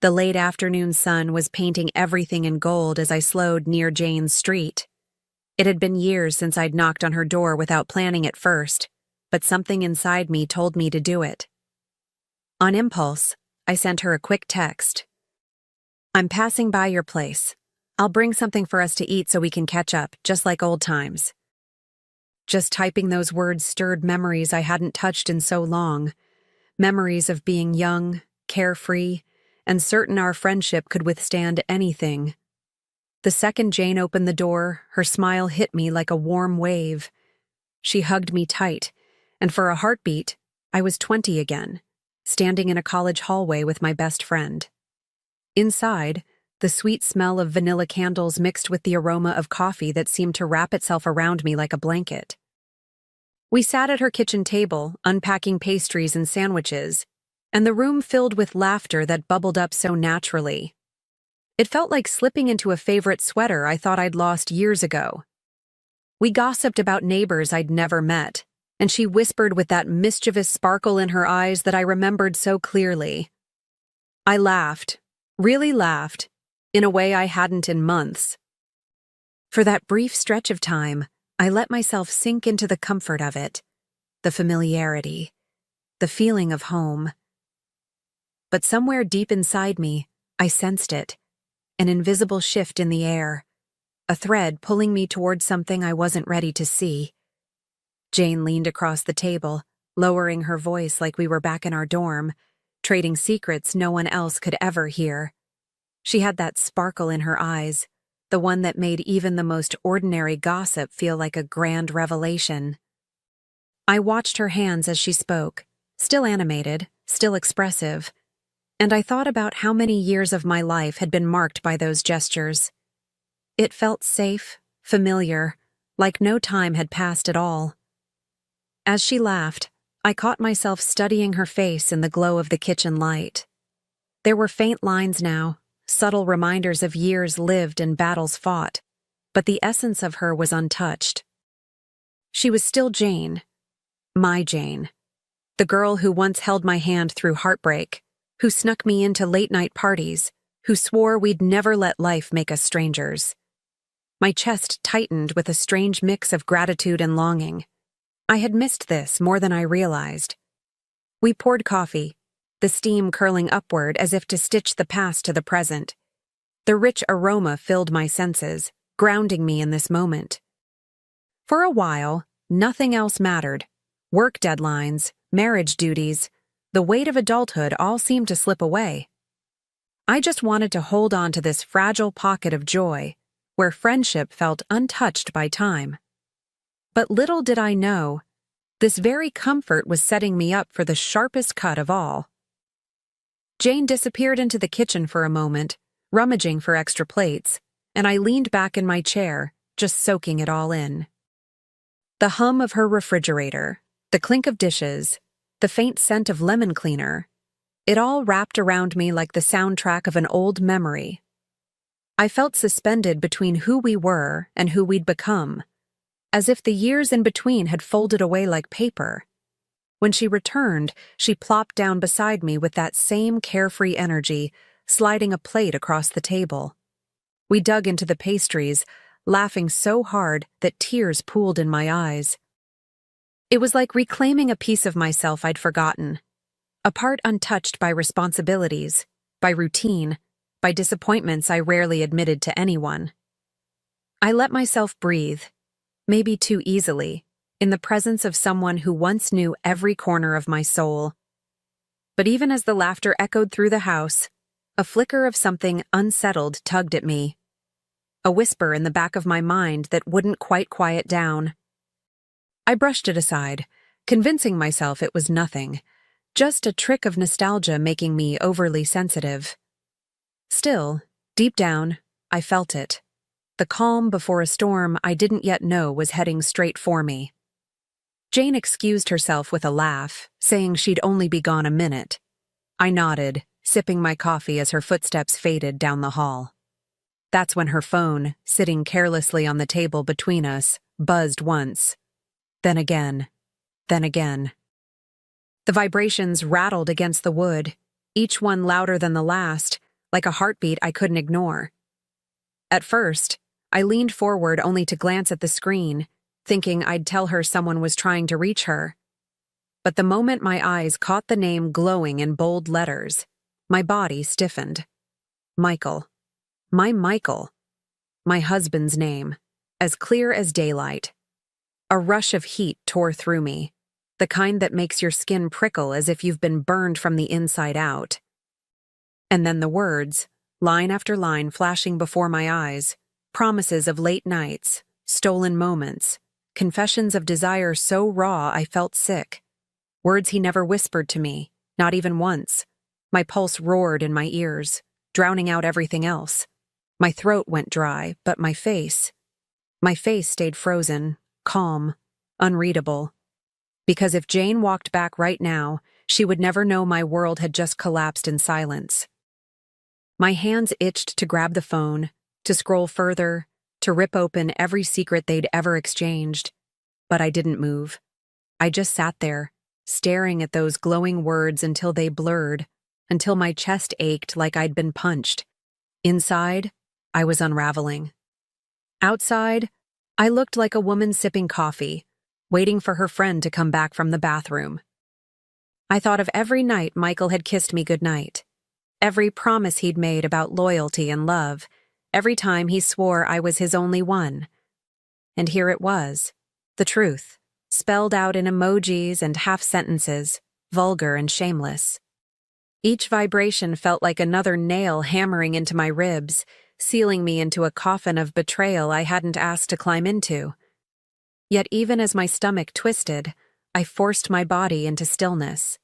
The late afternoon sun was painting everything in gold as I slowed near Jane's street. It had been years since I'd knocked on her door without planning it first, but something inside me told me to do it. On impulse, I sent her a quick text. "I'm passing by your place. I'll bring something for us to eat so we can catch up, just like old times." Just typing those words stirred memories I hadn't touched in so long. Memories of being young, carefree, and certain our friendship could withstand anything. The second Jane opened the door, her smile hit me like a warm wave. She hugged me tight, and for a heartbeat, I was 20 again, standing in a college hallway with my best friend. Inside, the sweet smell of vanilla candles mixed with the aroma of coffee that seemed to wrap itself around me like a blanket. We sat at her kitchen table, unpacking pastries and sandwiches, and the room filled with laughter that bubbled up so naturally. It felt like slipping into a favorite sweater I thought I'd lost years ago. We gossiped about neighbors I'd never met, and she whispered with that mischievous sparkle in her eyes that I remembered so clearly. I laughed, really laughed, in a way I hadn't in months. For that brief stretch of time, I let myself sink into the comfort of it, the familiarity, the feeling of home. But somewhere deep inside me, I sensed it, an invisible shift in the air, a thread pulling me towards something I wasn't ready to see. Jane leaned across the table, lowering her voice like we were back in our dorm, trading secrets no one else could ever hear. She had that sparkle in her eyes, the one that made even the most ordinary gossip feel like a grand revelation. I watched her hands as she spoke, still animated, still expressive, and I thought about how many years of my life had been marked by those gestures. It felt safe, familiar, like no time had passed at all. As she laughed, I caught myself studying her face in the glow of the kitchen light. There were faint lines now, subtle reminders of years lived and battles fought, but the essence of her was untouched. She was still Jane, my Jane, the girl who once held my hand through heartbreak, who snuck me into late-night parties, who swore we'd never let life make us strangers. My chest tightened with a strange mix of gratitude and longing. I had missed this more than I realized. We poured coffee, the steam curling upward as if to stitch the past to the present. The rich aroma filled my senses, grounding me in this moment. For a while, nothing else mattered. Work deadlines, marriage duties, the weight of adulthood all seemed to slip away. I just wanted to hold on to this fragile pocket of joy, where friendship felt untouched by time. But little did I know, this very comfort was setting me up for the sharpest cut of all. Jane disappeared into the kitchen for a moment, rummaging for extra plates, and I leaned back in my chair, just soaking it all in. The hum of her refrigerator, the clink of dishes, the faint scent of lemon cleaner, it all wrapped around me like the soundtrack of an old memory. I felt suspended between who we were and who we'd become, as if the years in between had folded away like paper. When she returned, she plopped down beside me with that same carefree energy, sliding a plate across the table. We dug into the pastries, laughing so hard that tears pooled in my eyes. It was like reclaiming a piece of myself I'd forgotten, a part untouched by responsibilities, by routine, by disappointments I rarely admitted to anyone. I let myself breathe, maybe too easily, in the presence of someone who once knew every corner of my soul. But even as the laughter echoed through the house, a flicker of something unsettled tugged at me, a whisper in the back of my mind that wouldn't quite quiet down. I brushed it aside, convincing myself it was nothing, just a trick of nostalgia making me overly sensitive. Still, deep down, I felt it. The calm before a storm I didn't yet know was heading straight for me. Jane excused herself with a laugh, saying she'd only be gone a minute. I nodded, sipping my coffee as her footsteps faded down the hall. That's when her phone, sitting carelessly on the table between us, buzzed once. Then again. Then again. The vibrations rattled against the wood, each one louder than the last, like a heartbeat I couldn't ignore. At first, I leaned forward only to glance at the screen, thinking I'd tell her someone was trying to reach her. But the moment my eyes caught the name glowing in bold letters, my body stiffened. Michael. My Michael. My husband's name, as clear as daylight. A rush of heat tore through me, the kind that makes your skin prickle as if you've been burned from the inside out. And then the words, line after line flashing before my eyes, promises of late nights, stolen moments, confessions of desire so raw I felt sick. Words he never whispered to me, not even once. My pulse roared in my ears, drowning out everything else. My throat went dry, but my face stayed frozen, calm, unreadable. Because if Jane walked back right now, she would never know my world had just collapsed in silence. My hands itched to grab the phone, to scroll further, to rip open every secret they'd ever exchanged. But I didn't move. I just sat there, staring at those glowing words until they blurred, until my chest ached like I'd been punched. Inside, I was unraveling. Outside, I looked like a woman sipping coffee, waiting for her friend to come back from the bathroom. I thought of every night Michael had kissed me goodnight, every promise he'd made about loyalty and love, every time he swore I was his only one. And here it was, the truth, spelled out in emojis and half-sentences, vulgar and shameless. Each vibration felt like another nail hammering into my ribs, sealing me into a coffin of betrayal I hadn't asked to climb into. Yet even as my stomach twisted, I forced my body into stillness.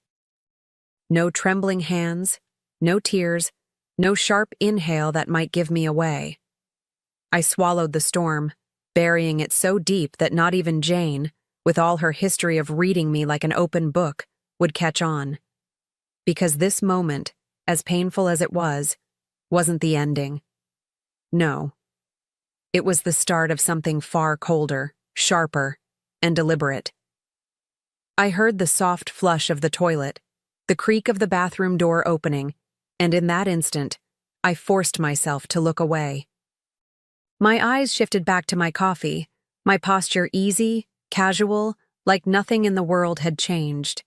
No trembling hands, no tears, no sharp inhale that might give me away. I swallowed the storm, burying it so deep that not even Jane, with all her history of reading me like an open book, would catch on. Because this moment, as painful as it was, wasn't the ending. No. It was the start of something far colder, sharper, and deliberate. I heard the soft flush of the toilet, the creak of the bathroom door opening, and in that instant, I forced myself to look away. My eyes shifted back to my coffee, my posture easy, casual, like nothing in the world had changed.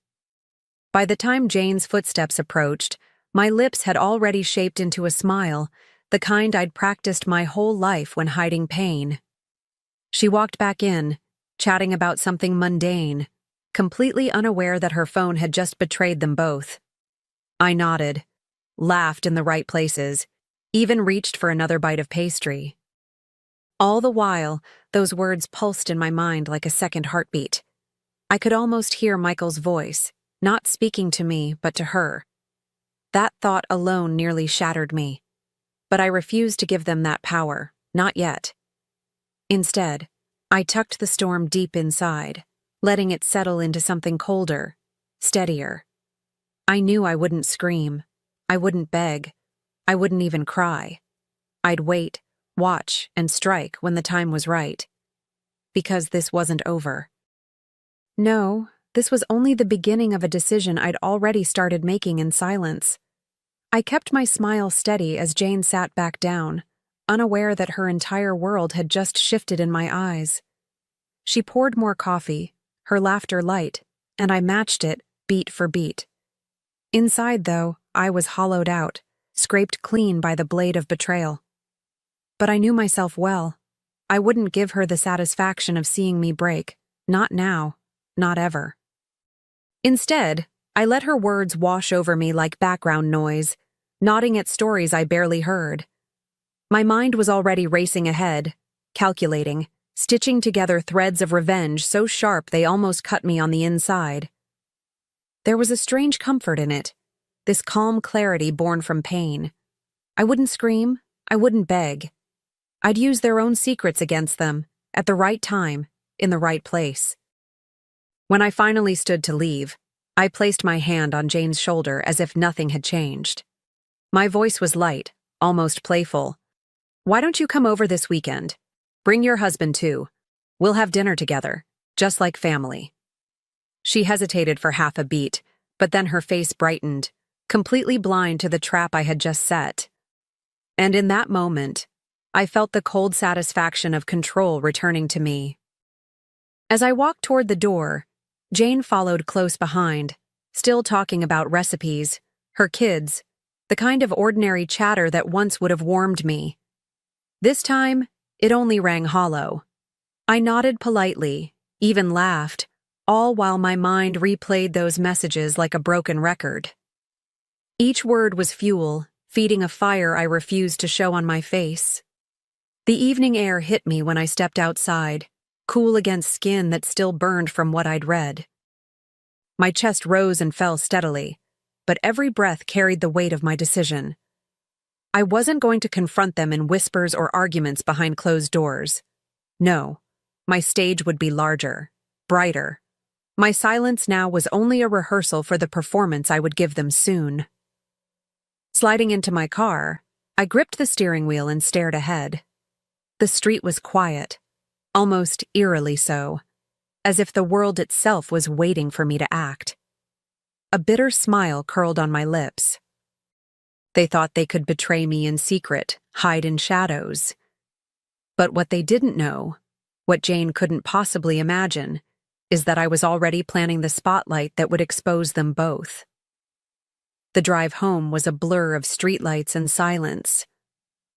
By the time Jane's footsteps approached, my lips had already shaped into a smile, the kind I'd practiced my whole life when hiding pain. She walked back in, chatting about something mundane, completely unaware that her phone had just betrayed them both. I nodded, laughed in the right places, even reached for another bite of pastry. All the while, those words pulsed in my mind like a second heartbeat. I could almost hear Michael's voice, not speaking to me, but to her. That thought alone nearly shattered me. But I refused to give them that power, not yet. Instead, I tucked the storm deep inside, letting it settle into something colder, steadier. I knew I wouldn't scream, I wouldn't beg, I wouldn't even cry. I'd wait, watch, and strike when the time was right. Because this wasn't over. No, this was only the beginning of a decision I'd already started making in silence. I kept my smile steady as Jane sat back down, unaware that her entire world had just shifted in my eyes. She poured more coffee, her laughter light, and I matched it, beat for beat. Inside, though, I was hollowed out, scraped clean by the blade of betrayal. But I knew myself well. I wouldn't give her the satisfaction of seeing me break, not now, not ever. Instead, I let her words wash over me like background noise, nodding at stories I barely heard. My mind was already racing ahead, calculating, stitching together threads of revenge so sharp they almost cut me on the inside. There was a strange comfort in it, this calm clarity born from pain. I wouldn't scream, I wouldn't beg. I'd use their own secrets against them, at the right time, in the right place. When I finally stood to leave, I placed my hand on Jane's shoulder as if nothing had changed. My voice was light, almost playful. "Why don't you come over this weekend? Bring your husband too. We'll have dinner together, just like family." She hesitated for half a beat, but then her face brightened, completely blind to the trap I had just set. And in that moment, I felt the cold satisfaction of control returning to me. As I walked toward the door, Jane followed close behind, still talking about recipes, her kids, the kind of ordinary chatter that once would have warmed me. This time, it only rang hollow. I nodded politely, even laughed, all while my mind replayed those messages like a broken record. Each word was fuel, feeding a fire I refused to show on my face. The evening air hit me when I stepped outside, cool against skin that still burned from what I'd read. My chest rose and fell steadily, but every breath carried the weight of my decision. I wasn't going to confront them in whispers or arguments behind closed doors. No, my stage would be larger, brighter. My silence now was only a rehearsal for the performance I would give them soon. Sliding into my car, I gripped the steering wheel and stared ahead. The street was quiet, almost eerily so, as if the world itself was waiting for me to act. A bitter smile curled on my lips. They thought they could betray me in secret, hide in shadows. But what they didn't know, what Jane couldn't possibly imagine, is that I was already planning the spotlight that would expose them both. The drive home was a blur of streetlights and silence.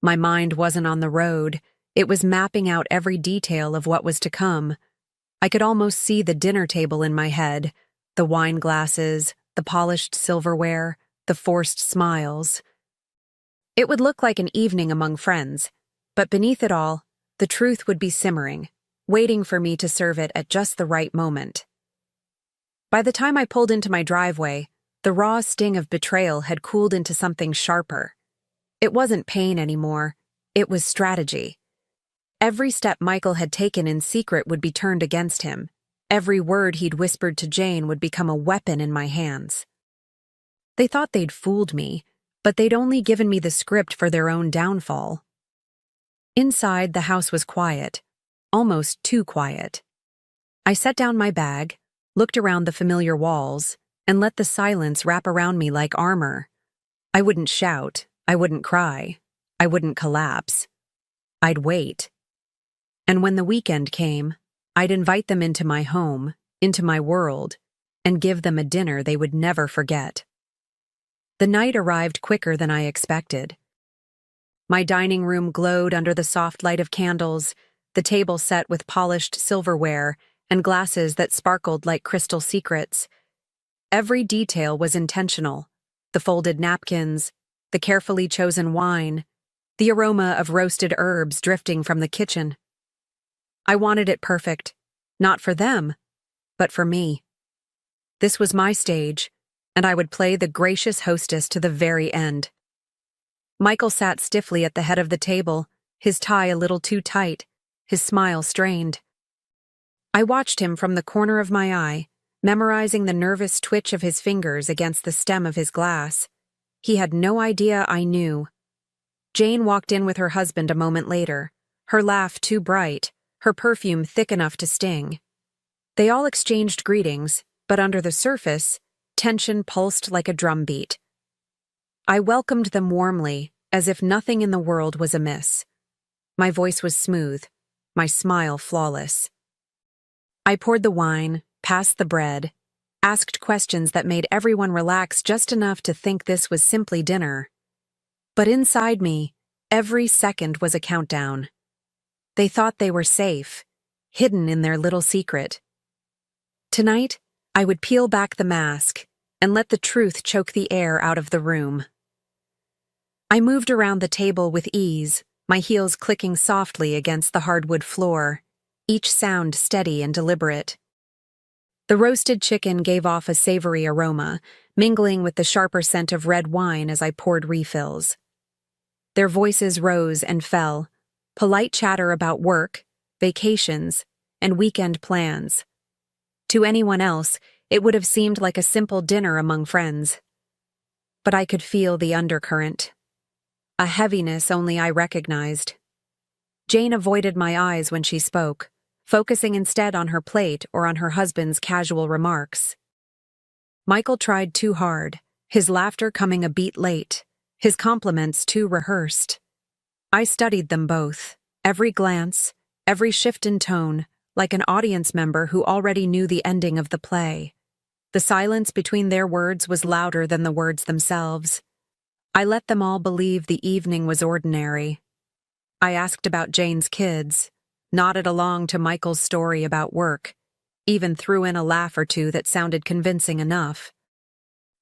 My mind wasn't on the road, it was mapping out every detail of what was to come. I could almost see the dinner table in my head, the wine glasses, the polished silverware, the forced smiles. It would look like an evening among friends, but beneath it all, the truth would be simmering, waiting for me to serve it at just the right moment. By the time I pulled into my driveway, the raw sting of betrayal had cooled into something sharper. It wasn't pain anymore, it was strategy. Every step Michael had taken in secret would be turned against him. Every word he'd whispered to Jane would become a weapon in my hands. They thought they'd fooled me, but they'd only given me the script for their own downfall. Inside, the house was quiet, almost too quiet. I set down my bag, looked around the familiar walls, and let the silence wrap around me like armor. I wouldn't shout, I wouldn't cry, I wouldn't collapse. I'd wait. And when the weekend came, I'd invite them into my home, into my world, and give them a dinner they would never forget. The night arrived quicker than I expected. My dining room glowed under the soft light of candles, the table set with polished silverware and glasses that sparkled like crystal secrets. Every detail was intentional: the folded napkins, the carefully chosen wine, the aroma of roasted herbs drifting from the kitchen. I wanted it perfect, not for them, but for me. This was my stage, and I would play the gracious hostess to the very end. Michael sat stiffly at the head of the table, his tie a little too tight, his smile strained. I watched him from the corner of my eye, memorizing the nervous twitch of his fingers against the stem of his glass. He had no idea I knew. Jane walked in with her husband a moment later, her laugh too bright, her perfume thick enough to sting. They all exchanged greetings, but under the surface, tension pulsed like a drumbeat. I welcomed them warmly, as if nothing in the world was amiss. My voice was smooth, my smile flawless. I poured the wine, passed the bread, asked questions that made everyone relax just enough to think this was simply dinner. But inside me, every second was a countdown. They thought they were safe, hidden in their little secret. Tonight, I would peel back the mask and let the truth choke the air out of the room. I moved around the table with ease, my heels clicking softly against the hardwood floor, each sound steady and deliberate. The roasted chicken gave off a savory aroma, mingling with the sharper scent of red wine as I poured refills. Their voices rose and fell, polite chatter about work, vacations, and weekend plans. To anyone else, it would have seemed like a simple dinner among friends. But I could feel the undercurrent, a heaviness only I recognized. Jane avoided my eyes when she spoke, focusing instead on her plate or on her husband's casual remarks. Michael tried too hard, his laughter coming a beat late, his compliments too rehearsed. I studied them both, every glance, every shift in tone, like an audience member who already knew the ending of the play. The silence between their words was louder than the words themselves. I let them all believe the evening was ordinary. I asked about Jane's kids, nodded along to Michael's story about work, even threw in a laugh or two that sounded convincing enough.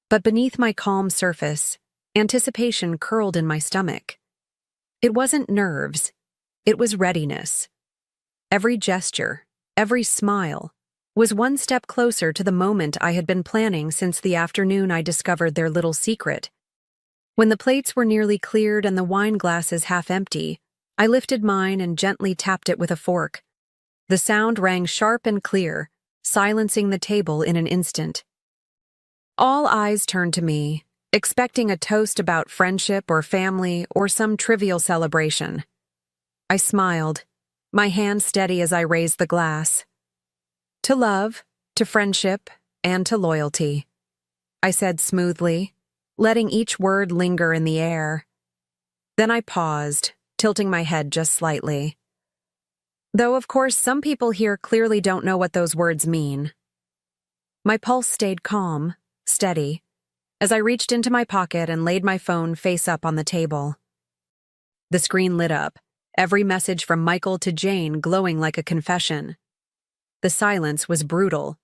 But beneath my calm surface, anticipation curled in my stomach. It wasn't nerves, it was readiness. Every gesture, every smile, was one step closer to the moment I had been planning since the afternoon I discovered their little secret. When the plates were nearly cleared and the wine glasses half empty, I lifted mine and gently tapped it with a fork. The sound rang sharp and clear, silencing the table in an instant. All eyes turned to me, expecting a toast about friendship or family or some trivial celebration. I smiled, my hand steady as I raised the glass. To love, to friendship, and to loyalty, I said smoothly, letting each word linger in the air. Then I paused, tilting my head just slightly. Though, of course, some people here clearly don't know what those words mean. My pulse stayed calm, steady, as I reached into my pocket and laid my phone face up on the table. The screen lit up, every message from Michael to Jane glowing like a confession. The silence was brutal.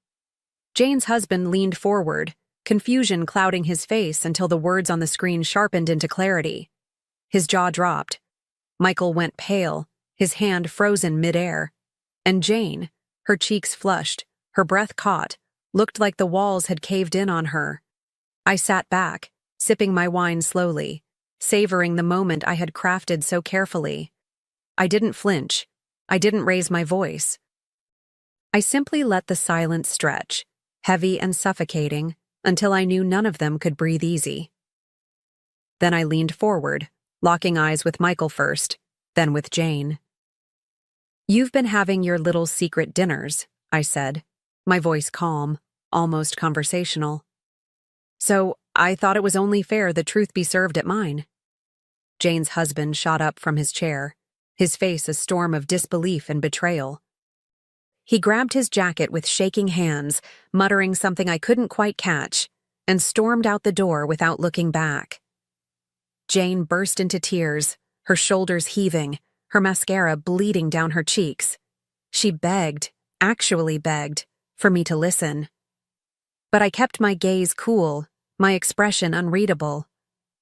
Jane's husband leaned forward, confusion clouding his face until the words on the screen sharpened into clarity. His jaw dropped. Michael went pale, his hand frozen midair. And Jane, her cheeks flushed, her breath caught, looked like the walls had caved in on her. I sat back, sipping my wine slowly, savoring the moment I had crafted so carefully. I didn't flinch. I didn't raise my voice. I simply let the silence stretch, heavy and suffocating, until I knew none of them could breathe easy. Then I leaned forward, locking eyes with Michael first, then with Jane. "You've been having your little secret dinners," I said, my voice calm, almost conversational. "So I thought it was only fair the truth be served at mine." Jane's husband shot up from his chair, his face a storm of disbelief and betrayal. He grabbed his jacket with shaking hands, muttering something I couldn't quite catch, and stormed out the door without looking back. Jane burst into tears, her shoulders heaving, her mascara bleeding down her cheeks. She begged, actually begged, for me to listen. But I kept my gaze cool, my expression unreadable.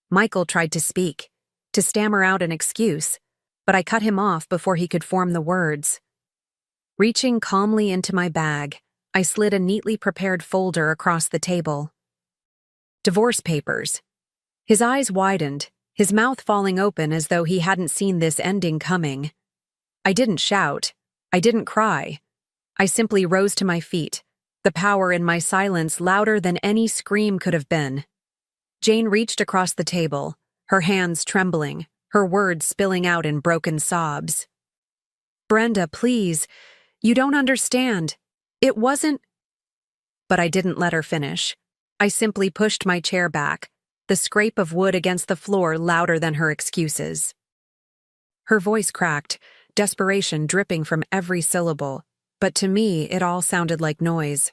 Michael tried to speak, to stammer out an excuse, but I cut him off before he could form the words. Reaching calmly into my bag, I slid a neatly prepared folder across the table. Divorce papers. His eyes widened, his mouth falling open as though he hadn't seen this ending coming. I didn't shout. I didn't cry. I simply rose to my feet, the power in my silence louder than any scream could have been. Jane reached across the table, her hands trembling, her words spilling out in broken sobs. "Brenda, please. You don't understand. It wasn't—" But I didn't let her finish. I simply pushed my chair back, the scrape of wood against the floor louder than her excuses. Her voice cracked, desperation dripping from every syllable, but to me it all sounded like noise.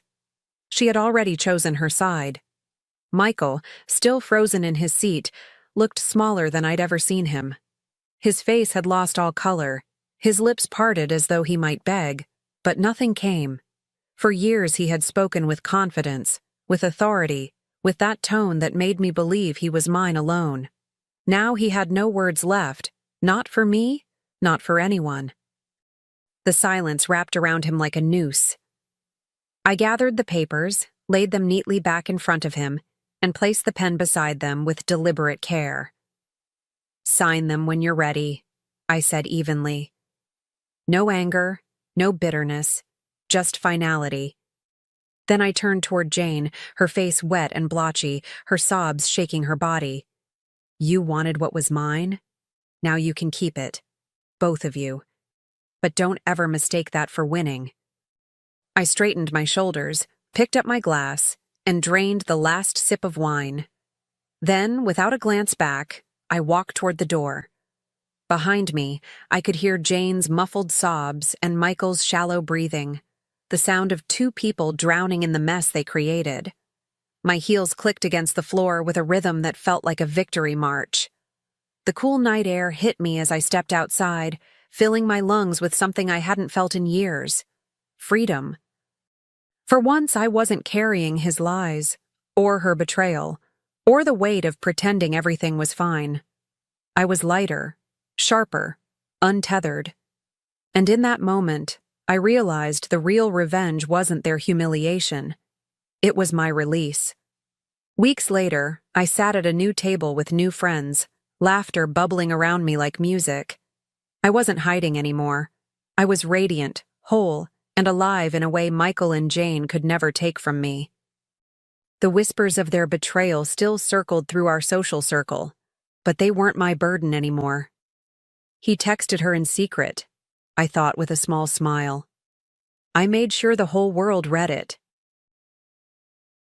She had already chosen her side. Michael, still frozen in his seat, looked smaller than I'd ever seen him. His face had lost all color, his lips parted as though he might beg, but nothing came. For years he had spoken with confidence, with authority, with that tone that made me believe he was mine alone. Now he had no words left, not for me, not for anyone. The silence wrapped around him like a noose. I gathered the papers, laid them neatly back in front of him, and placed the pen beside them with deliberate care. "Sign them when you're ready," I said evenly. No anger, no bitterness, just finality. Then I turned toward Jane, her face wet and blotchy, her sobs shaking her body. "You wanted what was mine? Now you can keep it. Both of you. But don't ever mistake that for winning." I straightened my shoulders, picked up my glass, and drained the last sip of wine. Then, without a glance back, I walked toward the door. Behind me, I could hear Jane's muffled sobs and Michael's shallow breathing, the sound of two people drowning in the mess they created. My heels clicked against the floor with a rhythm that felt like a victory march. The cool night air hit me as I stepped outside, filling my lungs with something I hadn't felt in years: freedom. For once, I wasn't carrying his lies, or her betrayal, or the weight of pretending everything was fine. I was lighter, sharper, untethered. And in that moment, I realized the real revenge wasn't their humiliation. It was my release. Weeks later, I sat at a new table with new friends, laughter bubbling around me like music. I wasn't hiding anymore. I was radiant, whole, and alive in a way Michael and Jane could never take from me. The whispers of their betrayal still circled through our social circle, but they weren't my burden anymore. He texted her in secret, I thought with a small smile. I made sure the whole world read it.